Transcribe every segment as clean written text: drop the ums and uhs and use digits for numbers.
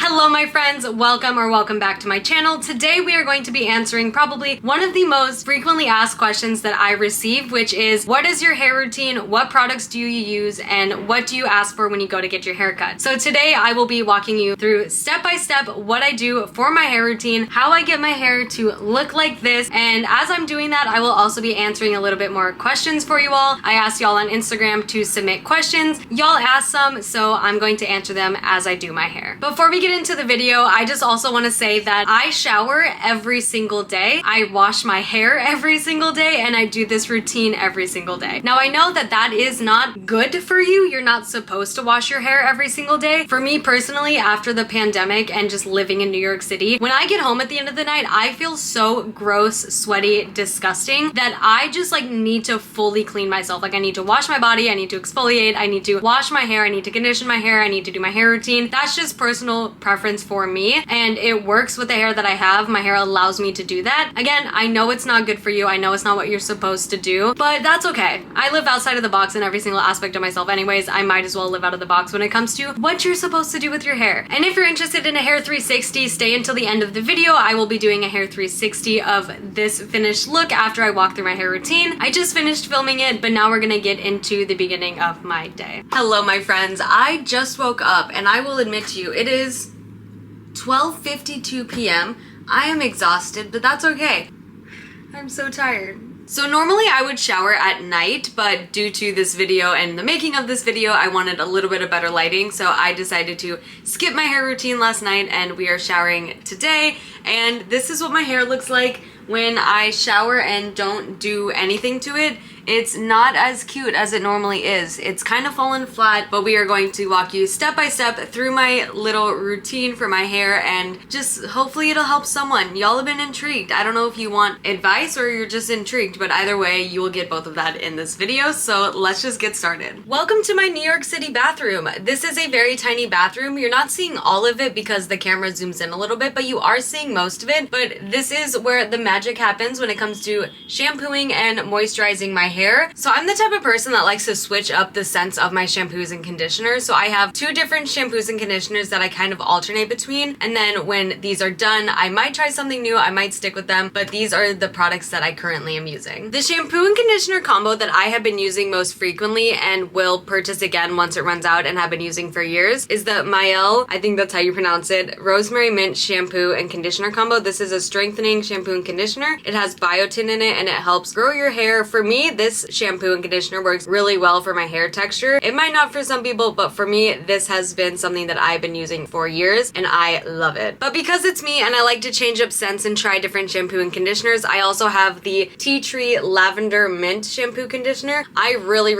Hello my friends, welcome back to my channel. Today we are going to be answering probably one of the most frequently asked questions that I receive, which is what is your hair routine, what products do you use, and what do you ask for when you go to get your hair cut? So today I will be walking you through step by step what I do for my hair routine, how I get my hair to look like this, and as I'm doing that I will also be answering a little bit more questions for you all. I asked y'all on Instagram to submit questions. Y'all asked some, so I'm going to answer them as I do my hair. Before we get into the video, I just also want to say that I shower every single day. I wash my hair every single day, and I do this routine every single day. Now I know that that is not good for you. You're not supposed to wash your hair every single day. For me personally, after the pandemic and just living in New York City, when I get home at the end of the night, I feel so gross, sweaty, disgusting that I just need to fully clean myself. I need to wash my body, I need to exfoliate, I need to wash my hair, I need to condition my hair, I need to do my hair routine. That's just personal preference for me, and it works with the hair that I have. My hair allows me to do that. Again, I know it's not good for you. I know it's not what you're supposed to do, but that's okay. I live outside of the box in every single aspect of myself anyways. I might as well live out of the box when it comes to what you're supposed to do with your hair. And if you're interested in a hair 360, stay until the end of the video. I will be doing a hair 360 of this finished look after I walk through my hair routine. I just finished filming it, but now we're gonna get into the beginning of my day. Hello, my friends. I just woke up, and I will admit to you, it is 12:52 p.m. I am exhausted, but that's okay. I'm so tired. So normally I would shower at night, but due to this video and the making of this video, I wanted a little bit of better lighting, so I decided to skip my hair routine last night, and we are showering today. And this is what my hair looks like when I shower and don't do anything to it. It's not as cute as it normally is. It's kind of fallen flat, but we are going to walk you step by step through my little routine for my hair, and just hopefully it'll help someone. Y'all have been intrigued. I don't know if you want advice or you're just intrigued, but either way, you will get both of that in this video, so let's just get started. Welcome to my New York City bathroom. This is a very tiny bathroom. You're not seeing all of it because the camera zooms in a little bit, but you are seeing most of it. But this is where the magic happens when it comes to shampooing and moisturizing my hair. So I'm the type of person that likes to switch up the scents of my shampoos and conditioners. So I have two different shampoos and conditioners that I kind of alternate between. And then when these are done, I might try something new, I might stick with them, but these are the products that I currently am using. The shampoo and conditioner combo that I have been using most frequently and will purchase again once it runs out and have been using for years is the Mielle, I think that's how you pronounce it, Rosemary Mint Shampoo and Conditioner Combo. This is a strengthening shampoo and conditioner. It has biotin in it and it helps grow your hair. For me, this shampoo and conditioner works really well for my hair texture. It might not for some people, but for me, this has been something that I've been using for years and I love it. But because it's me and I like to change up scents and try different shampoo and conditioners, I also have the TeaTree Lavender Mint Shampoo Conditioner. I really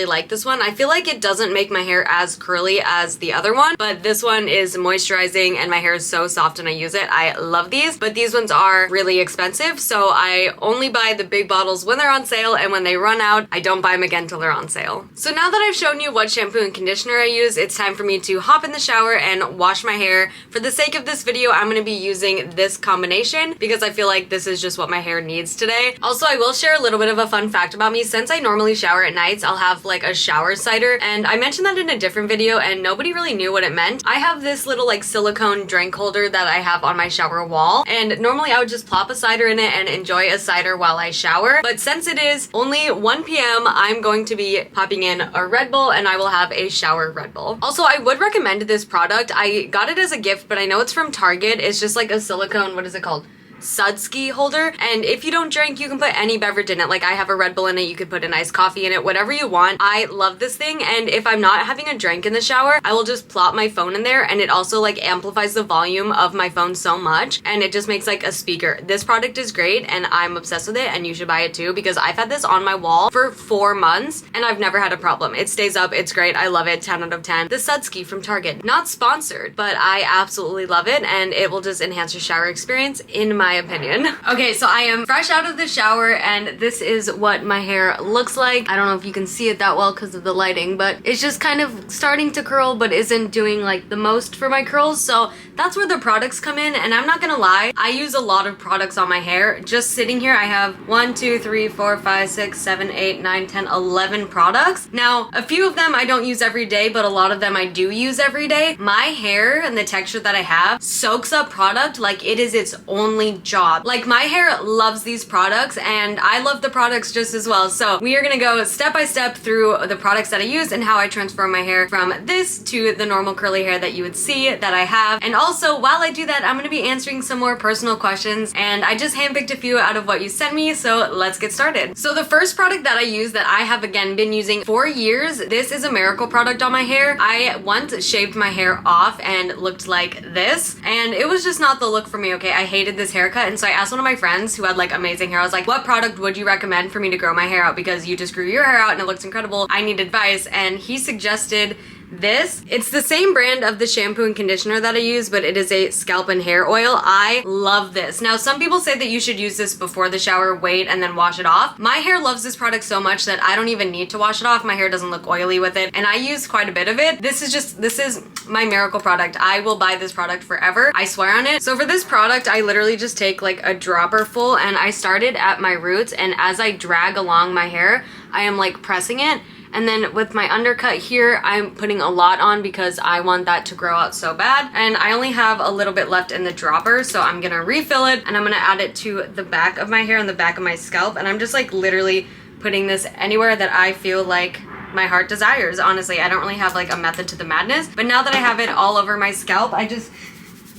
like this one. I feel like it doesn't make my hair as curly as the other one, but this one is moisturizing and my hair is so soft when I use it. I love these, but these ones are really expensive, so I only buy the big bottles when they're on sale, and when they run out, I don't buy them again till they're on sale. So now that I've shown you what shampoo and conditioner I use, it's time for me to hop in the shower and wash my hair. For the sake of this video, I'm going to be using this combination because I feel like this is just what my hair needs today. Also, I will share a little bit of a fun fact about me. Since I normally shower at nights, I'll have like a shower cider, and I mentioned that in a different video and nobody really knew what it meant. I have this little silicone drink holder that I have on my shower wall, and normally I would just plop a cider in it and enjoy a cider while I shower, but since it is only 1 p.m., I'm going to be popping in a Red Bull, and I will have a shower Red Bull. Also, I would recommend this product. I got it as a gift, but I know it's from Target. It's just like a silicone, what is it called? Sudski holder, and if you don't drink, you can put any beverage in it. Like I have a Red Bull in it, you could put an iced coffee in it, whatever you want. I love this thing, and if I'm not having a drink in the shower, I will just plop my phone in there, and it also amplifies the volume of my phone so much, and it just makes a speaker. This product is great, and I'm obsessed with it, and you should buy it too, because I've had this on my wall for 4 months, and I've never had a problem. It stays up, it's great, I love it, 10 out of 10. The Sudski from Target. Not sponsored, but I absolutely love it, and it will just enhance your shower experience in my my opinion. Okay, so I am fresh out of the shower and this is what my hair looks like. I don't know if you can see it that well because of the lighting, but it's just kind of starting to curl but isn't doing like the most for my curls. So that's where the products come in, and I'm not gonna lie, I use a lot of products on my hair. Just sitting here, I have 1, 2, 3, 4, 5, 6, 7, 8, 9, 10, 11 products. Now, a few of them I don't use every day, but a lot of them I do use every day. My hair and the texture that I have soaks up product like it is its only job. Like, my hair loves these products and I love the products just as well. So we are gonna go step by step through the products that I use and how I transform my hair from this to the normal curly hair that you would see that I have. And also, while I do that, I'm gonna be answering some more personal questions, and I just handpicked a few out of what you sent me, so let's get started. So the first product that I use that I have, again, been using for years, this is a miracle product on my hair. I once shaved my hair off and looked like this, and it was just not the look for me, okay? I hated this haircut, and so I asked one of my friends who had like amazing hair, I was like, what product would you recommend for me to grow my hair out? Because you just grew your hair out and it looks incredible. I need advice, and he suggested this. It's the same brand of the shampoo and conditioner that I use, but it is a scalp and hair oil. I love this. Now, some people say that you should use this before the shower, wait, and then wash it off. My hair loves this product so much that I don't even need to wash it off. My hair doesn't look oily with it, and I use quite a bit of it. This is my miracle product. I will buy this product forever. I swear on it. So for this product, I literally just take like a dropper full, and I started at my roots, and as I drag along my hair, I am like pressing it. And then with my undercut here, I'm putting a lot on because I want that to grow out so bad. And I only have a little bit left in the dropper, so I'm gonna refill it and I'm gonna add it to the back of my hair and the back of my scalp. And I'm just like literally putting this anywhere that I feel like my heart desires. Honestly, I don't really have like a method to the madness. But now that I have it all over my scalp, I just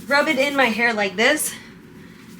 rub it in my hair like this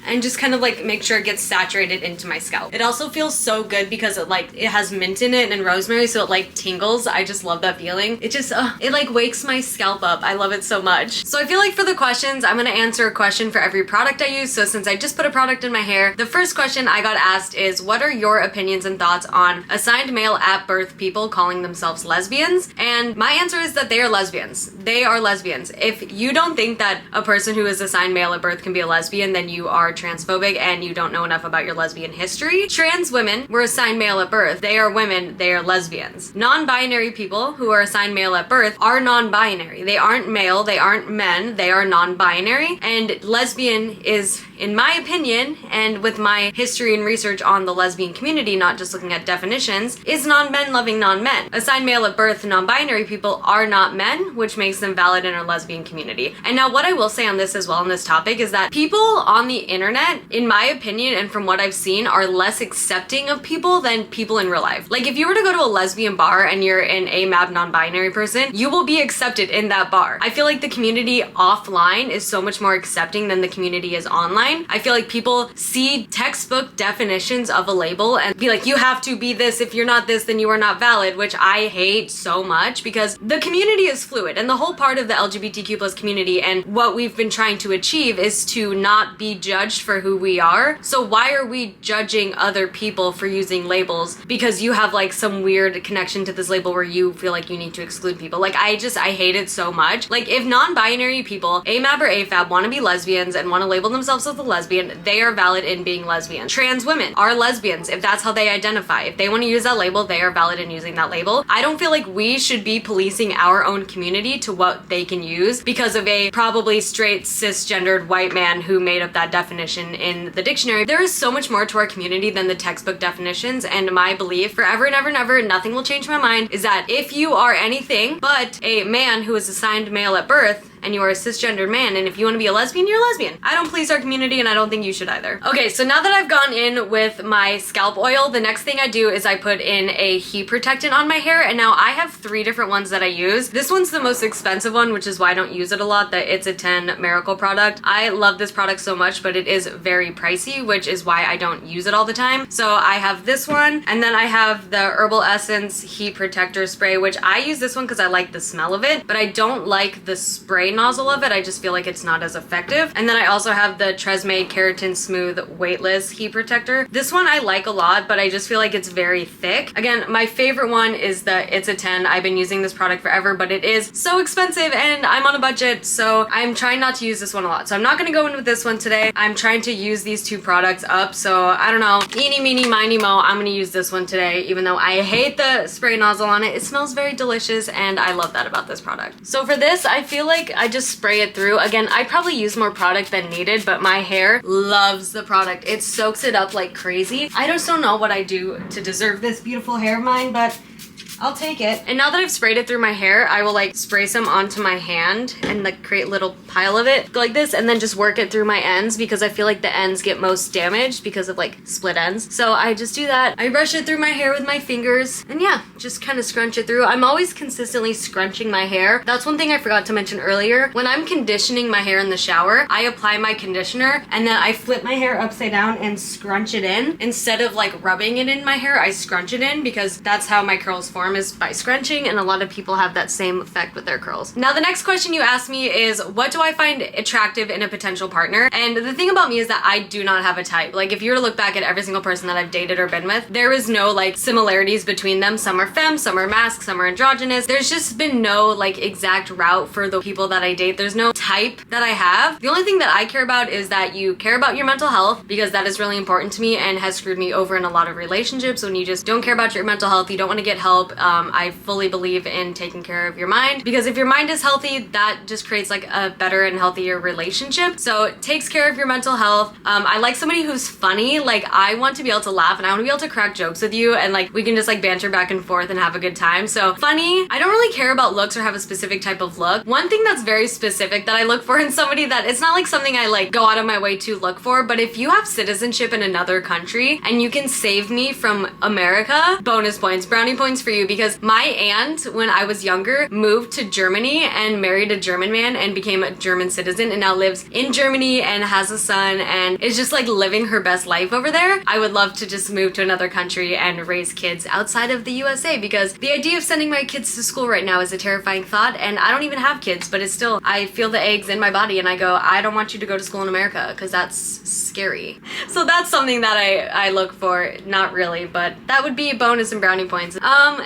and just kind of like make sure it gets saturated into my scalp. It also feels so good because it has mint in it and rosemary, so it like tingles. I just love that feeling. It just it like wakes my scalp up. I love it so much. So I feel like for the questions, I'm gonna answer a question for every product I use. So since I just put a product in my hair, the first question I got asked is, what are your opinions and thoughts on assigned male at birth people calling themselves lesbians? And my answer is that they are lesbians. They are lesbians. If you don't think that a person who is assigned male at birth can be a lesbian, then you are transphobic and you don't know enough about your lesbian history. Trans women were assigned male at birth. They are women. They are lesbians. Non-binary people who are assigned male at birth are non-binary. They aren't male. They aren't men. They are non-binary. And lesbian is, in my opinion, and with my history and research on the lesbian community, not just looking at definitions, is non-men loving non-men. Assigned male at birth non-binary people are not men, which makes them valid in our lesbian community. And now what I will say on this as well, on this topic, is that people on the internet, in my opinion and from what I've seen, are less accepting of people than people in real life. Like, if you were to go to a lesbian bar and you're an AMAB non-binary person, you will be accepted in that bar. I feel like the community offline is so much more accepting than the community is online. I feel like people see textbook definitions of a label and be like, you have to be this. If you're not this, then you are not valid, which I hate so much because the community is fluid. And the whole part of the LGBTQ plus community and what we've been trying to achieve is to not be judged for who we are. So why are we judging other people for using labels because you have like some weird connection to this label where you feel like you need to exclude people? Like, I hate it so much. Like, if non-binary people, AMAB or AFAB, want to be lesbians and want to label themselves as a lesbian, they are valid in being lesbian. Trans women are lesbians if that's how they identify. If they want to use that label, they are valid in using that label. I don't feel like we should be policing our own community to what they can use because of a probably straight cisgendered white man who made up that definition in the dictionary. There is so much more to our community than the textbook definitions, and my belief forever and ever and ever, nothing will change my mind, is that if you are anything but a man who is assigned male at birth, and you are a cisgendered man, and if you want to be a lesbian, you're a lesbian. I don't police our community, and I don't think you should either. Okay, so now that I've gone in with my scalp oil, the next thing I do is I put in a heat protectant on my hair, and now I have 3 different ones that I use. This one's the most expensive one, which is why I don't use it a lot, that it's a 10 Miracle product. I love this product so much, but it is very pricey, which is why I don't use it all the time. So I have this one, and then I have the Herbal Essence Heat Protector Spray, which I use this one because I like the smell of it, but I don't like the spray spray nozzle of it, I just feel like it's not as effective. And then I also have the Tresemme Keratin Smooth Weightless Heat Protector. This one I like a lot, but I just feel like it's very thick. Again, my favorite one is the It's a 10. I've been using this product forever, but it is so expensive and I'm on a budget, so I'm trying not to use this one a lot. So I'm not gonna go in with this one today. I'm trying to use these two products up, so I don't know. Eeny, meeny, miny, mo, I'm gonna use this one today, even though I hate the spray nozzle on it. It smells very delicious and I love that about this product. So for this, I feel like I just spray it through. Again, I probably use more product than needed, but my hair loves the product. It soaks it up like crazy. I just don't know what I do to deserve this beautiful hair of mine, but I'll take it. And now that I've sprayed it through my hair, I will like spray some onto my hand and like create a little pile of it, go like this, and then just work it through my ends because I feel like the ends get most damaged because of like split ends. So I just do that. I brush it through my hair with my fingers and yeah, just kind of scrunch it through. I'm always consistently scrunching my hair. That's one thing I forgot to mention earlier. When I'm conditioning my hair in the shower, I apply my conditioner and then I flip my hair upside down and scrunch it in. Instead of like rubbing it in my hair, I scrunch it in because that's how my curls form, is by scrunching, and a lot of people have that same effect with their curls. Now the next question you asked me is, what do I find attractive in a potential partner? And the thing about me is that I do not have a type. Like if you were to look back at every single person that I've dated or been with, there is no like similarities between them. Some are femme, some are masc, some are androgynous. There's just been no like exact route for the people that I date. There's no type that I have. The only thing that I care about is that you care about your mental health, because that is really important to me and has screwed me over in a lot of relationships. When you just don't care about your mental health, you don't want to get help. I fully believe in taking care of your mind, because if your mind is healthy, that just creates like a better and healthier relationship. So it takes care of your mental health. I like somebody who's funny. Like I want to be able to laugh and I want to be able to crack jokes with you and like we can just like banter back and forth and have a good time. So funny. I don't really care about looks or have a specific type of look. One thing that's very specific that I look for in somebody, that it's not like something I like go out of my way to look for, but if you have citizenship in another country and you can save me from America, bonus points, brownie points for you, because my aunt, when I was younger, moved to Germany and married a German man and became a German citizen and now lives in Germany and has a son and is just like living her best life over there. I would love to just move to another country and raise kids outside of the USA, because the idea of sending my kids to school right now is a terrifying thought, and I don't even have kids, but it's still, I feel the eggs in my body and I go, I don't want you to go to school in America because that's scary. So that's something that I look for. Not really, but that would be a bonus and brownie points.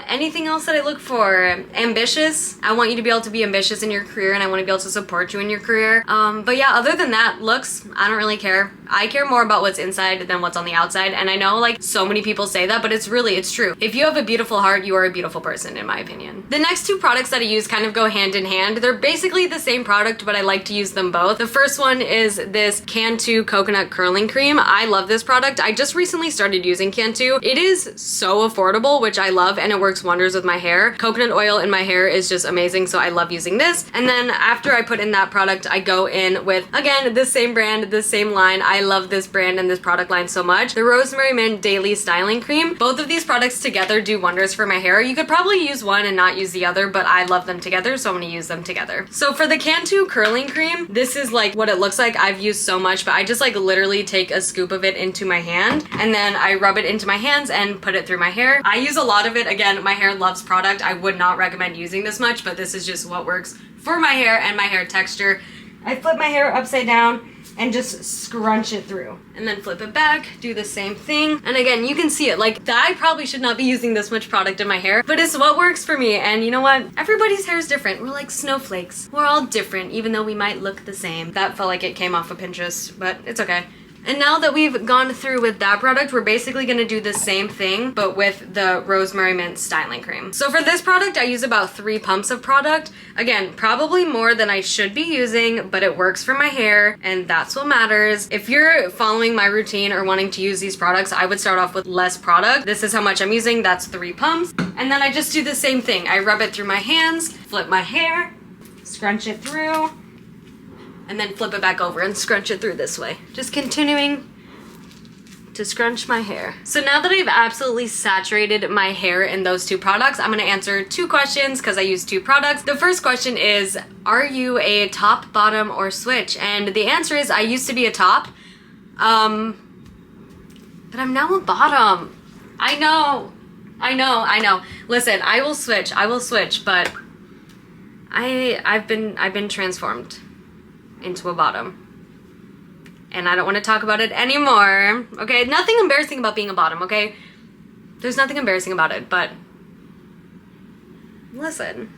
Anything else that I look for? Ambitious. I want you to be able to be ambitious in your career and I want to be able to support you in your career. But yeah, other than that, looks, I don't really care. I care more about what's inside than what's on the outside. And I know like so many people say that, but it's true. If you have a beautiful heart, you are a beautiful person, in my opinion. The next two products that I use kind of go hand in hand. They're basically the same product, but I like to use them both. The first one is this Cantu Coconut Curling Cream. I love this product. I just recently started using Cantu. It is so affordable, which I love, and it works wonders with my hair. Coconut oil in my hair is just amazing, so I love using this. And then after I put in that product, I go in with, again, this same brand, this same line. I love this brand and this product line so much. The Rosemary Mint Daily Styling Cream. Both of these products together do wonders for my hair. You could probably use one and not use the other, but I love them together, so I'm gonna use them together. So for the Cantu Curling Cream, this is like what it looks like. I've used so much, but I just like literally take a scoop of it into my hand and then I rub it into my hands and put it through my hair. I use a lot of it. Again, my hair loves product. I would not recommend using this much, but this is just what works for my hair and my hair texture. I flip my hair upside down and just scrunch it through and then flip it back, do the same thing. And again, you can see it, like I probably should not be using this much product in my hair, but it's what works for me. And you know what? Everybody's hair is different. We're like snowflakes. We're all different, even though we might look the same. That felt like it came off of Pinterest, but it's okay. And now that we've gone through with that product, we're basically gonna do the same thing, but with the Rosemary Mint Styling Cream. So for this product, I use about 3 pumps of product. Again, probably more than I should be using, but it works for my hair, and that's what matters. If you're following my routine or wanting to use these products, I would start off with less product. This is how much I'm using, that's 3 pumps. And then I just do the same thing. I rub it through my hands, flip my hair, scrunch it through, and then flip it back over and scrunch it through this way. Just continuing to scrunch my hair. So now that I've absolutely saturated my hair in those 2 products, I'm gonna answer 2 questions because I use 2 products. The first question is, are you a top, bottom, or switch? And the answer is, I used to be a top, but I'm now a bottom. I know. Listen, I will switch, but I've been transformed into a bottom. And I don't want to talk about it anymore. Okay? Nothing embarrassing about being a bottom, okay? There's nothing embarrassing about it, but listen.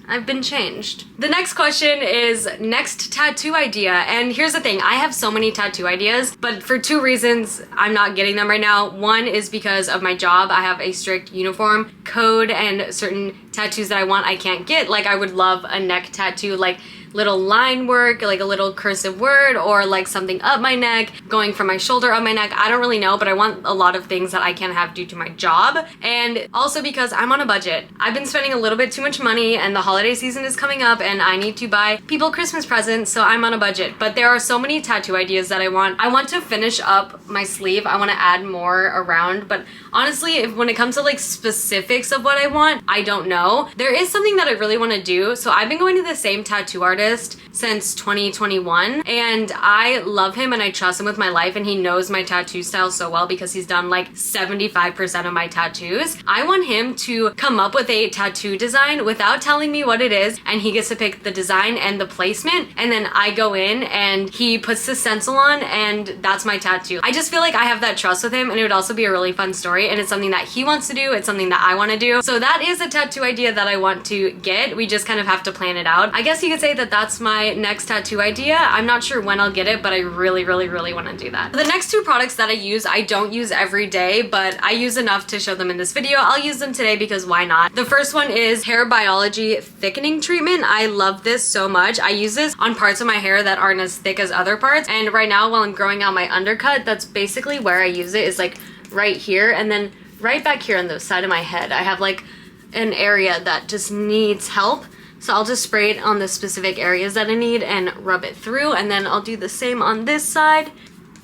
I've been changed. The next question is next tattoo idea. And here's the thing, I have so many tattoo ideas, but for two reasons I'm not getting them right now. One is because of my job. I have a strict uniform code and certain tattoos that I want I can't get. Like I would love a neck tattoo, like little line work, like a little cursive word, or like something up my neck, going from my shoulder up my neck. I don't really know, but I want a lot of things that I can't have due to my job. And also because I'm on a budget. I've been spending a little bit too much money and the holiday season is coming up and I need to buy people Christmas presents, so I'm on a budget. But there are so many tattoo ideas that I want. I want to finish up my sleeve. I want to add more around, but honestly, when it comes to like specifics of what I want, I don't know. There is something that I really want to do. So I've been going to the same tattoo artist since 2021 and I love him and I trust him with my life, and he knows my tattoo style so well because he's done like 75% of my tattoos. I want him to come up with a tattoo design without telling me what it is, and he gets to pick the design and the placement, and then I go in and he puts the stencil on and that's my tattoo. I just feel like I have that trust with him, and it would also be a really fun story, and it's something that he wants to do, it's something that I want to do. So that is a tattoo idea that I want to get. We just kind of have to plan it out. I guess you could say that that's my next tattoo idea. I'm not sure when I'll get it, but I really want to do that. The next two products that I don't use every day, but I use enough to show them in this video. I'll use them today because why not? The first one is Hair Biology Thickening Treatment. I love this so much. I use this on parts of my hair that aren't as thick as other parts, and right now while I'm growing out my undercut, that's basically where I use it, is like right here, and then right back here on the side of my head I have like an area that just needs help. So I'll just spray it on the specific areas that I need and rub it through, and then I'll do the same on this side,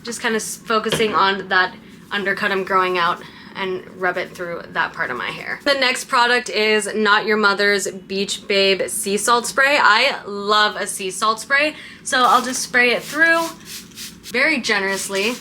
just kind of focusing on that undercut I'm growing out and rub it through that part of my hair. The next product is Not Your Mother's Beach Babe Sea Salt Spray. I love a sea salt spray, so I'll just spray it through very generously.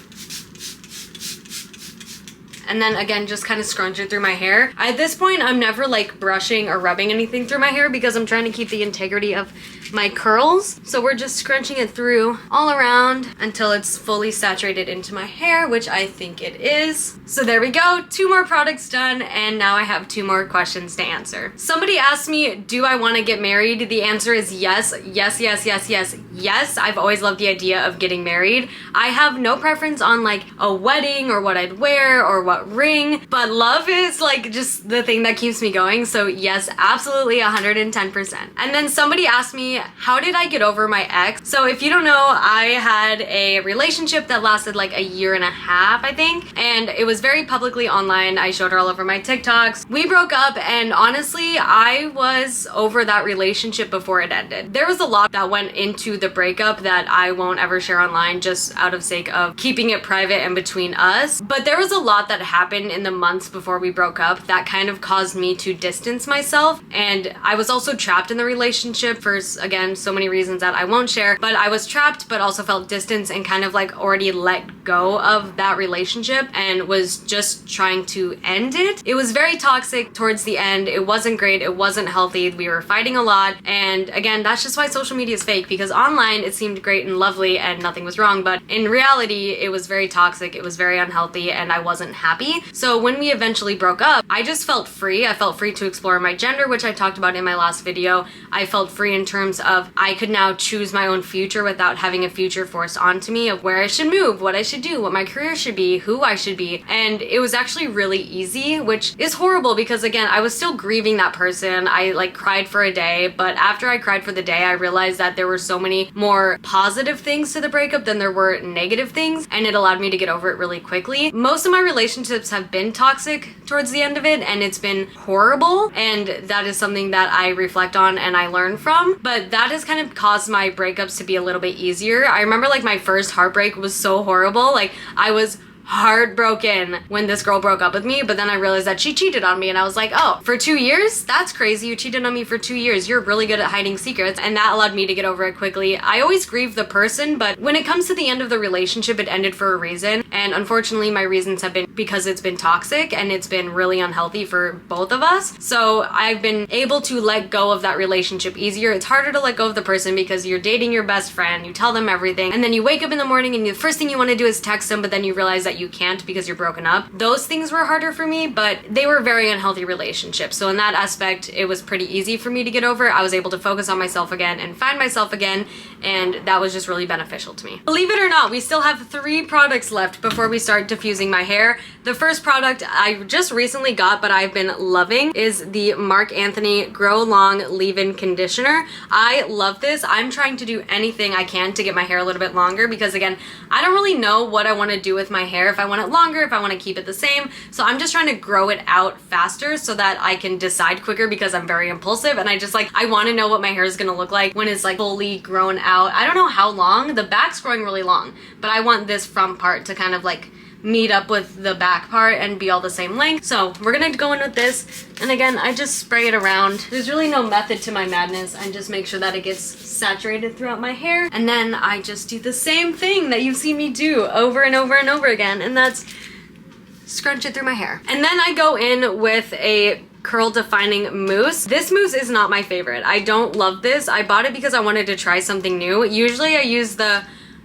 And then again, just kind of scrunch it through my hair. At this point, I'm never like brushing or rubbing anything through my hair because I'm trying to keep the integrity of my curls. So we're just scrunching it through all around until it's fully saturated into my hair, which I think it is. So there we go, 2 more products done, and now I have 2 more questions to answer. Somebody asked me, do I want to get married? The answer is yes, yes, yes, yes, yes, yes. I've always loved the idea of getting married. I have no preference on like a wedding or what I'd wear or what ring, but love is like just the thing that keeps me going. So yes, absolutely 110%. And then somebody asked me, how did I get over my ex? So if you don't know, I had a relationship that lasted like a year and a half, I think, and it was very publicly online. I showed her all over my TikToks. We broke up, and honestly, I was over that relationship before it ended. There was a lot that went into the breakup that I won't ever share online, just out of sake of keeping it private and between us. But there was a lot that happened in the months before we broke up that kind of caused me to distance myself, and I was also trapped in the relationship for, again, so many reasons that I won't share, but I was trapped but also felt distance and kind of like already let go of that relationship and was just trying to end it. It was very toxic towards the end. It wasn't great. It wasn't healthy. We were fighting a lot, and again, that's just why social media is fake, because online it seemed great and lovely and nothing was wrong, but in reality it was very toxic. It was very unhealthy and I wasn't happy. So when we eventually broke up, I just felt free. I felt free to explore my gender, which I talked about in my last video. I felt free in terms of I could now choose my own future without having a future forced onto me of where I should move, what I should do, what my career should be, who I should be. And it was actually really easy, which is horrible because again, I was still grieving that person. I like cried for a day, but after I cried for the day, I realized that there were so many more positive things to the breakup than there were negative things, and it allowed me to get over it really quickly. Most of my relationships have been toxic towards the end of it, and it's been horrible, and that is something that I reflect on and I learn from, but that has kind of caused my breakups to be a little bit easier. I remember like my first heartbreak was so horrible. Like I was heartbroken when this girl broke up with me, but then I realized that she cheated on me, and I was like, oh, for 2 years? That's crazy. You cheated on me for 2 years. You're really good at hiding secrets, and that allowed me to get over it quickly. I always grieve the person, but when it comes to the end of the relationship, it ended for a reason, And unfortunately, my reasons have been because it's been toxic and it's been really unhealthy for both of us. So I've been able to let go of that relationship easier. It's harder to let go of the person because you're dating your best friend, you tell them everything, and then you wake up in the morning and the first thing you want to do is text them, but then you realize that you can't because you're broken up. Those things were harder for me, but they were very unhealthy relationships. So in that aspect, it was pretty easy for me to get over. I was able to focus on myself again and find myself again, and that was just really beneficial to me. Believe it or not, we still have 3 products left before we start diffusing my hair. The first product I just recently got, but I've been loving, is the Marc Anthony Grow Long Leave-In Conditioner. I love this. I'm trying to do anything I can to get my hair a little bit longer because, again, I don't really know what I want to do with my hair. If I want it longer, if I want to keep it the same. So I'm just trying to grow it out faster so that I can decide quicker because I'm very impulsive and I want to know what my hair is going to look like when it's like fully grown out. I don't know how long. The back's growing really long, but I want this front part to kind of like meet up with the back part and be all the same length. So we're gonna go in with this, and again, I just spray it around. There's really no method to my madness. I just make sure that it gets saturated throughout my hair, and then I just do the same thing that you've seen me do over and over and over again, and that's scrunch it through my hair. And then I go in with a curl defining mousse. This mousse is not my favorite. I don't love this. I bought it because I wanted to try something new. Usually I use the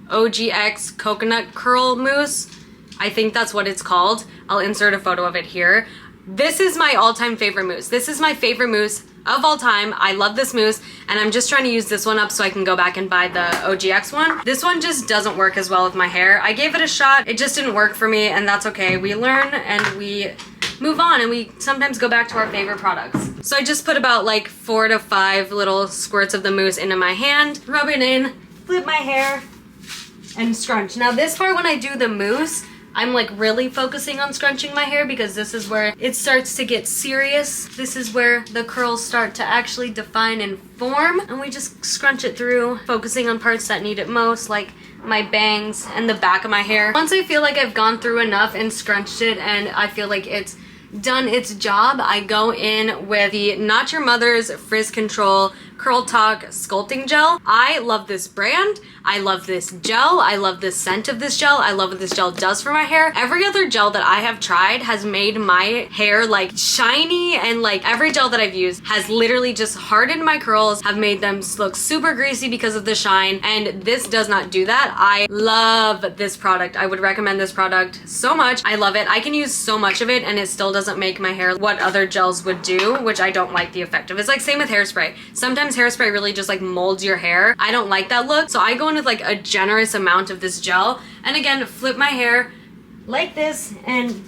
OGX coconut curl mousse. I think that's what it's called. I'll insert a photo of it here. This is my all-time favorite mousse. This is my favorite mousse of all time. I love this mousse, and I'm just trying to use this one up so I can go back and buy the OGX one. This one just doesn't work as well with my hair. I gave it a shot. It just didn't work for me, and that's okay. We learn and we move on, and we sometimes go back to our favorite products. So I just put about like 4 to 5 little squirts of the mousse into my hand, rub it in, flip my hair, and scrunch. Now this part, when I do the mousse, I'm like really focusing on scrunching my hair because this is where it starts to get serious. This is where the curls start to actually define and form, and we just scrunch it through, focusing on parts that need it most, like my bangs and the back of my hair. Once I feel like I've gone through enough and scrunched it and I feel like it's done its job, I go in with the Not Your Mother's Frizz Control Curl Talk Sculpting Gel. I love this brand. I love this gel. I love the scent of this gel. I love what this gel does for my hair. Every other gel that I have tried has made my hair like shiny, and like every gel that I've used has literally just hardened my curls, have made them look super greasy because of the shine, and this does not do that. I love this product. I would recommend this product so much. I love it. I can use so much of it and it still doesn't make my hair what other gels would do, which I don't like the effect of. It's like same with hairspray. Sometimes hairspray really just like molds your hair. I don't like that look, so I go in with like a generous amount of this gel, and again, flip my hair like this and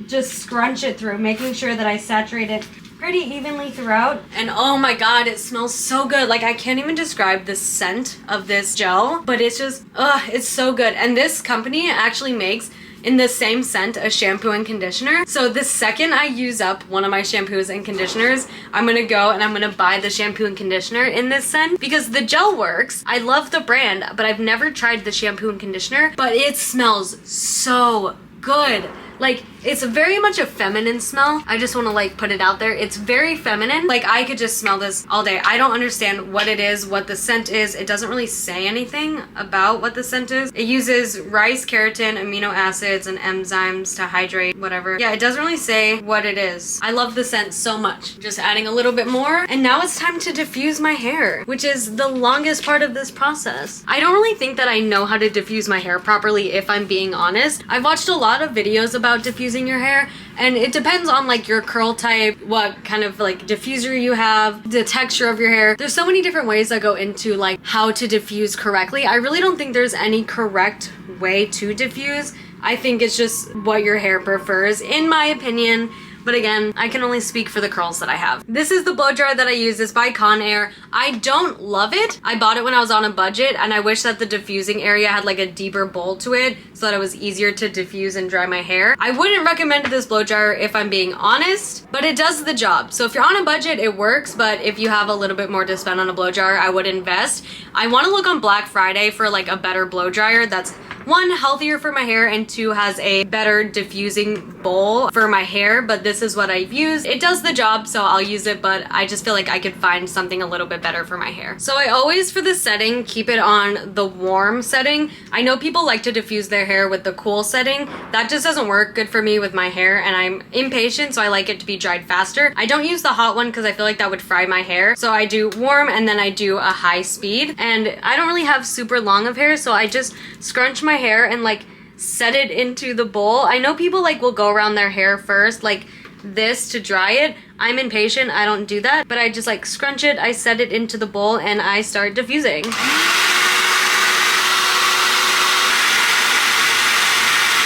just scrunch it through, making sure that I saturate it pretty evenly throughout. And oh my god, it smells so good. Like, I can't even describe the scent of this gel, but it's just, it's so good. And this company actually makes in the same scent a shampoo and conditioner. So the second I use up one of my shampoos and conditioners, I'm gonna go and I'm gonna buy the shampoo and conditioner in this scent because the gel works. I love the brand, but I've never tried the shampoo and conditioner, but it smells so good. Like, it's very much a feminine smell. I just want to like put it out there. It's very feminine. Like, I could just smell this all day. I don't understand what it is, what the scent is. It doesn't really say anything about what the scent is. It uses rice, keratin, amino acids, and enzymes to hydrate, whatever. Yeah, it doesn't really say what it is. I love the scent so much. Just adding a little bit more. And now it's time to diffuse my hair, which is the longest part of this process. I don't really think that I know how to diffuse my hair properly, if I'm being honest. I've watched a lot of videos about diffusing your hair, and it depends on like your curl type, what kind of like diffuser you have, the texture of your hair. There's so many different ways that go into like how to diffuse correctly. I really don't think there's any correct way to diffuse. I think it's just what your hair prefers, in my opinion. But again, I can only speak for the curls that I have. This is the blow dryer that I use. It's by Conair. I don't love it. I bought it when I was on a budget, and I wish that the diffusing area had like a deeper bowl to it so that it was easier to diffuse and dry my hair. I wouldn't recommend this blow dryer if I'm being honest, but it does the job. So if you're on a budget, it works, but if you have a little bit more to spend on a blow dryer, I would invest. I want to look on Black Friday for like a better blow dryer that's one, healthier for my hair, and two, has a better diffusing bowl for my hair, but this is what I've used. It does the job, so I'll use it, but I just feel like I could find something a little bit better for my hair. So I always, for the setting, keep it on the warm setting. I know people like to diffuse their hair with the cool setting. That just doesn't work good for me with my hair, and I'm impatient, so I like it to be dried faster. I don't use the hot one because I feel like that would fry my hair, so I do warm and then I do a high speed. And I don't really have super long of hair, so I just scrunch my hair and like set it into the bowl. I know people like will go around their hair first like this to dry it. I'm impatient, I don't do that, but I just like scrunch it, I set it into the bowl, and I start diffusing.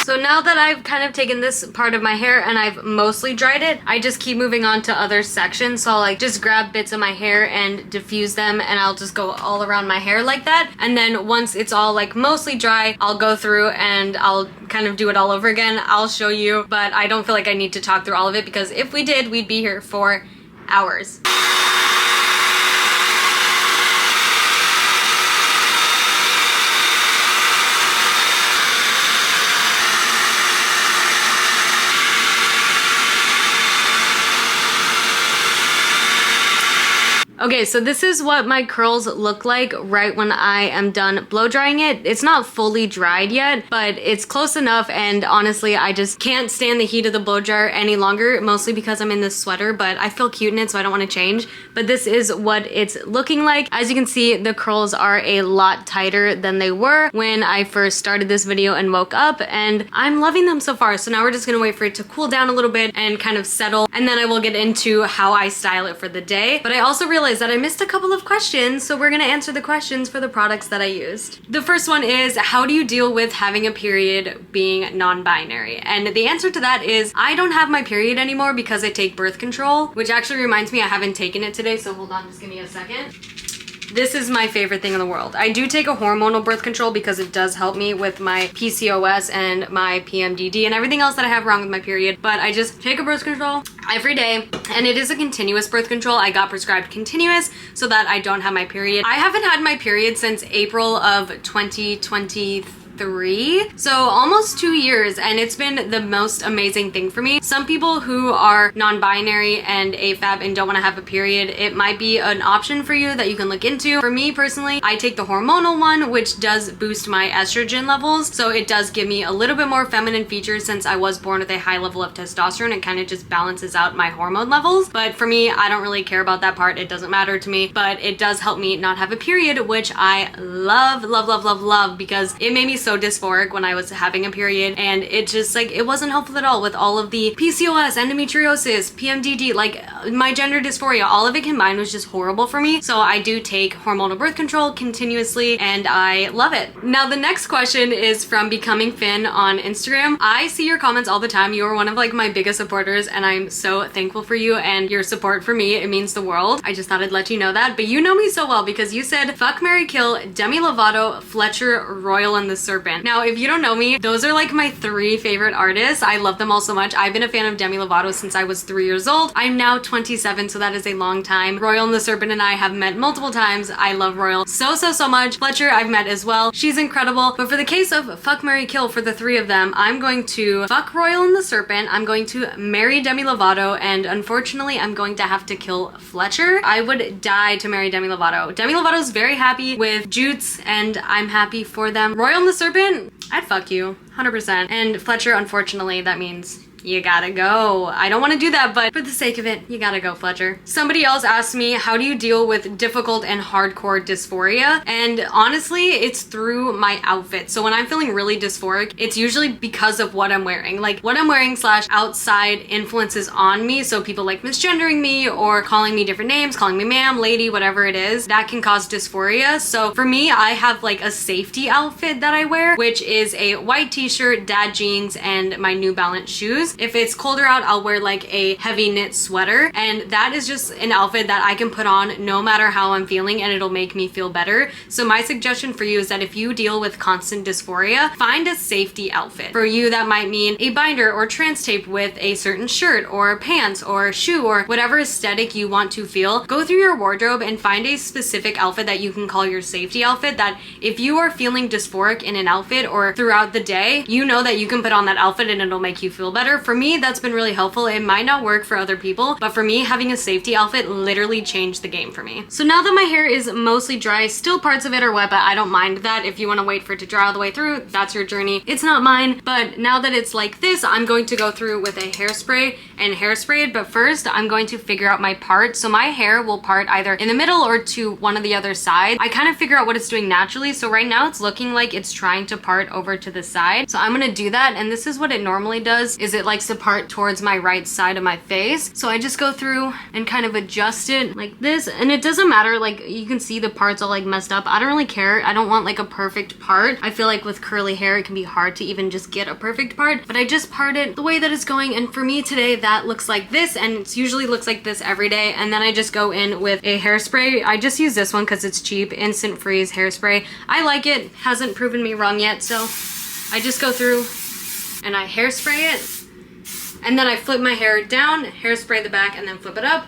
So now that I've kind of taken this part of my hair and I've mostly dried it, I just keep moving on to other sections. So I'll like just grab bits of my hair and diffuse them, and I'll just go all around my hair like that. And then once it's all like mostly dry, I'll go through and I'll kind of do it all over again. I'll show you, but I don't feel like I need to talk through all of it because if we did, we'd be here for hours. Okay, so this is what my curls look like right when I am done blow drying it. It's not fully dried yet, but it's close enough, and honestly, I just can't stand the heat of the blow dryer any longer, mostly because I'm in this sweater, but I feel cute in it, so I don't want to change. But this is what it's looking like. As you can see, the curls are a lot tighter than they were when I first started this video and woke up, and I'm loving them so far. So now we're just gonna wait for it to cool down a little bit and kind of settle, and then I will get into how I style it for the day. But I also realized that I missed a couple of questions, so we're gonna answer the questions for the products that I used. The first one is, how do you deal with having a period being non-binary? And the answer to that is, I don't have my period anymore because I take birth control, which actually reminds me I haven't taken it today, so hold on, just give me a second. This is my favorite thing in the world. I do take a hormonal birth control because it does help me with my PCOS and my PMDD and everything else that I have wrong with my period, but I just take a birth control every day, and it is a continuous birth control. I got prescribed continuous so that I don't have my period. I haven't had my period since April of 2023. So almost 2 years, and it's been the most amazing thing for me. Some people who are non-binary and AFAB and don't want to have a period, it might be an option for you that you can look into. For me personally, I take the hormonal one, which does boost my estrogen levels, so it does give me a little bit more feminine features. Since I was born with a high level of testosterone, it kind of just balances out my hormone levels. But for me, I don't really care about that part. It doesn't matter to me, but it does help me not have a period, which I love, love, love, love, love, because it made me so dysphoric when I was having a period, and it just like, it wasn't helpful at all with all of the PCOS, endometriosis, PMDD, like my gender dysphoria, all of it combined was just horrible for me. So I do take hormonal birth control continuously, and I love it. Now the next question is from Becoming Finn on Instagram. I see your comments all the time. You are one of like my biggest supporters, and I'm so thankful for you and your support for me. It means the world. I just thought I'd let you know that. But you know me so well because you said fuck, marry, kill Demi Lovato, Fletcher, Royal, and the Serpent. Now, if you don't know me, those are like my 3 favorite artists. I love them all so much. I've been a fan of Demi Lovato since I was 3 years old. I'm now 27, so that is a long time. Royal and the Serpent and I have met multiple times. I love Royal so, so, so much. Fletcher I've met as well. She's incredible. But for the case of fuck, marry, kill for the 3 of them, I'm going to fuck Royal and the Serpent. I'm going to marry Demi Lovato, and unfortunately, I'm going to have to kill Fletcher. I would die to marry Demi Lovato. Demi Lovato's very happy with Jutes, and I'm happy for them. Royal and the Serpent, I'd fuck you, 100%. And Fletcher, unfortunately, that means you gotta go. I don't want to do that, but for the sake of it, you gotta go, Fletcher. Somebody else asked me, how do you deal with difficult and hardcore dysphoria? And honestly, it's through my outfit. So when I'm feeling really dysphoric, it's usually because of what I'm wearing. Like what I'm wearing / outside influences on me. So people like misgendering me or calling me different names, calling me ma'am, lady, whatever it is, that can cause dysphoria. So for me, I have like a safety outfit that I wear, which is a white t-shirt, dad jeans, and my New Balance shoes. because if it's colder out, I'll wear like a heavy knit sweater, and that is just an outfit that I can put on no matter how I'm feeling, and it'll make me feel better. So my suggestion for you is that if you deal with constant dysphoria, find a safety outfit. For you, that might mean a binder or trans tape with a certain shirt or pants or shoe or whatever aesthetic you want to feel. Go through your wardrobe and find a specific outfit that you can call your safety outfit, that if you are feeling dysphoric in an outfit or throughout the day, you know that you can put on that outfit and it'll make you feel better. For me, that's been really helpful. It might not work for other people, but for me, having a safety outfit literally changed the game for me. So now that my hair is mostly dry, still parts of it are wet, but I don't mind that. If you want to wait for it to dry all the way through, that's your journey. It's not mine. But now that it's like this, I'm going to go through with a hairspray and hairspray it. But first, I'm going to figure out my part. So my hair will part either in the middle or to one of the other sides. I kind of figure out what it's doing naturally. So right now it's looking like it's trying to part over to the side. So I'm gonna do that. And this is what it normally does, is it likes to part towards my right side of my face. So I just go through and kind of adjust it like this. And it doesn't matter, like you can see the parts all like messed up. I don't really care. I don't want like a perfect part. I feel like with curly hair, it can be hard to even just get a perfect part, but I just part it the way that it's going. And for me today, that looks like this, and it usually looks like this every day. And then I just go in with a hairspray. I just use this one because it's cheap, Instant Freeze hairspray. I like it, hasn't proven me wrong yet. So I just go through and I hairspray it, and then I flip my hair down, hairspray the back, and then flip it up.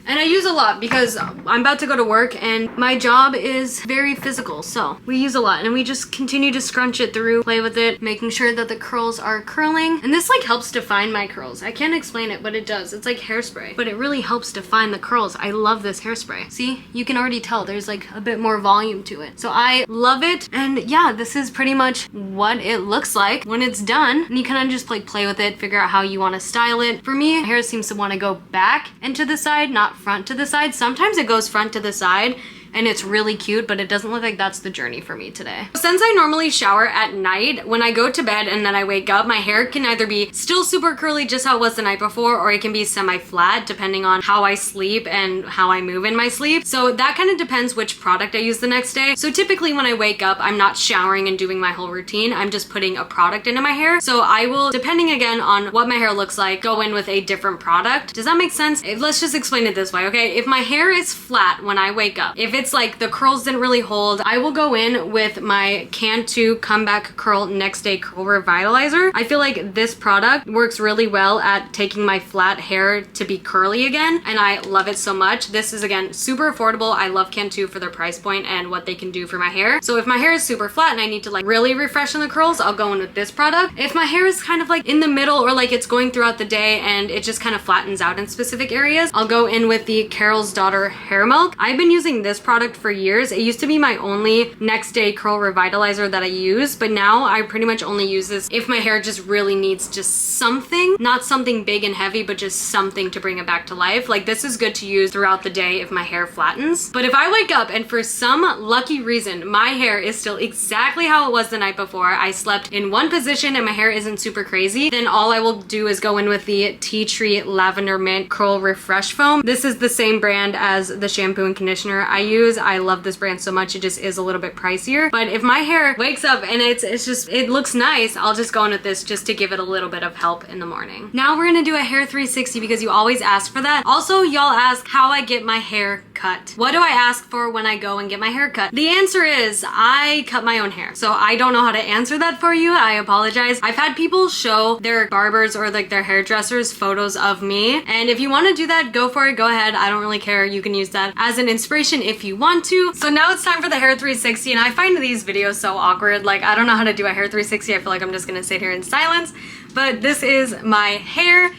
And I use a lot because I'm about to go to work and my job is very physical. So we use a lot, and we just continue to scrunch it through, play with it, making sure that the curls are curling. And this like helps define my curls. I can't explain it, but it does. It's like hairspray, but it really helps define the curls. I love this hairspray. See, you can already tell there's like a bit more volume to it. So I love it. And yeah, this is pretty much what it looks like when it's done. And you kind of just like play with it, figure out how you want to style it. For me, hair seems to want to go back and to the side, not front to the side. Sometimes it goes front to the side and it's really cute, but it doesn't look like that's the journey for me today. Since I normally shower at night, when I go to bed and then I wake up, my hair can either be still super curly just how it was the night before, or it can be semi-flat depending on how I sleep and how I move in my sleep. So that kind of depends which product I use the next day. So typically when I wake up, I'm not showering and doing my whole routine. I'm just putting a product into my hair. So I will, depending again on what my hair looks like, go in with a different product. Does that make sense? Let's just explain it this way, okay? If my hair is flat when I wake up, if it's like the curls didn't really hold, I will go in with my Cantu Comeback Curl Next Day Curl Revitalizer. I feel like this product works really well at taking my flat hair to be curly again, and I love it so much. This is again super affordable. I love Cantu for their price point and what they can do for my hair. So if my hair is super flat and I need to like really refreshen the curls, I'll go in with this product. If my hair is kind of like in the middle, or like it's going throughout the day and it just kind of flattens out in specific areas, I'll go in with the Carol's Daughter Hair Milk. I've been using this product for years. It used to be my only next day curl revitalizer that I use, but now I pretty much only use this if my hair just really needs just something, not something big and heavy, but just something to bring it back to life. Like this is good to use throughout the day if my hair flattens. But if I wake up and for some lucky reason my hair is still exactly how it was the night before, I slept in one position and my hair isn't super crazy, then all I will do is go in with the TeaTree Lavender Mint Curl Refresh Foam. This is the same brand as the shampoo and conditioner I use. I love this brand so much. It just is a little bit pricier, but if my hair wakes up and it looks nice, I'll just go in with this just to give it a little bit of help in the morning. Now we're gonna do a hair 360 because you always ask for that. Also, y'all ask how I get my hair cut. What do I ask for when I go and get my hair cut? The answer is I cut my own hair. So I don't know how to answer that for you. I apologize. I've had people show their barbers or like their hairdressers photos of me, and if you want to do that, go for it. Go ahead. I don't really care. You can use that as an inspiration if you want to. So now it's time for the hair 360, and I find these videos so awkward. Like I don't know how to do a hair 360. I feel like I'm just gonna sit here in silence, but this is my hair.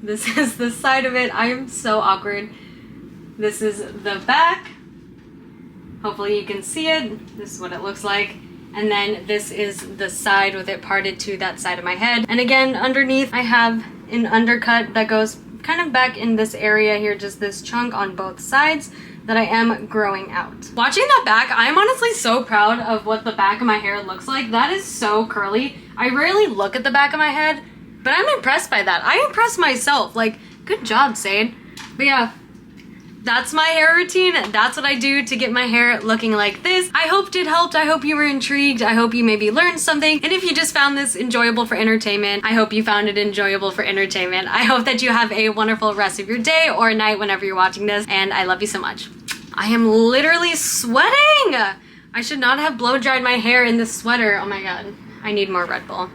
This is the side of it. I am so awkward. This is the back. Hopefully you can see it. This is what it looks like. And then this is the side with it parted to that side of my head. And again, underneath I have an undercut that goes kind of back in this area here, just this chunk on both sides that I am growing out. Watching that back, I'm honestly so proud of what the back of my hair looks like. That is so curly. I rarely look at the back of my head, but I'm impressed by that. I impressed myself. Like, good job, Sade. But yeah, that's my hair routine. That's what I do to get my hair looking like this. I hoped it helped. I hope you were intrigued. I hope you maybe learned something. And if you just found this enjoyable for entertainment, I hope you found it enjoyable for entertainment. I hope that you have a wonderful rest of your day or night whenever you're watching this, and I love you so much. I am literally sweating! I should not have blow dried my hair in this sweater. Oh my god. I need more Red Bull.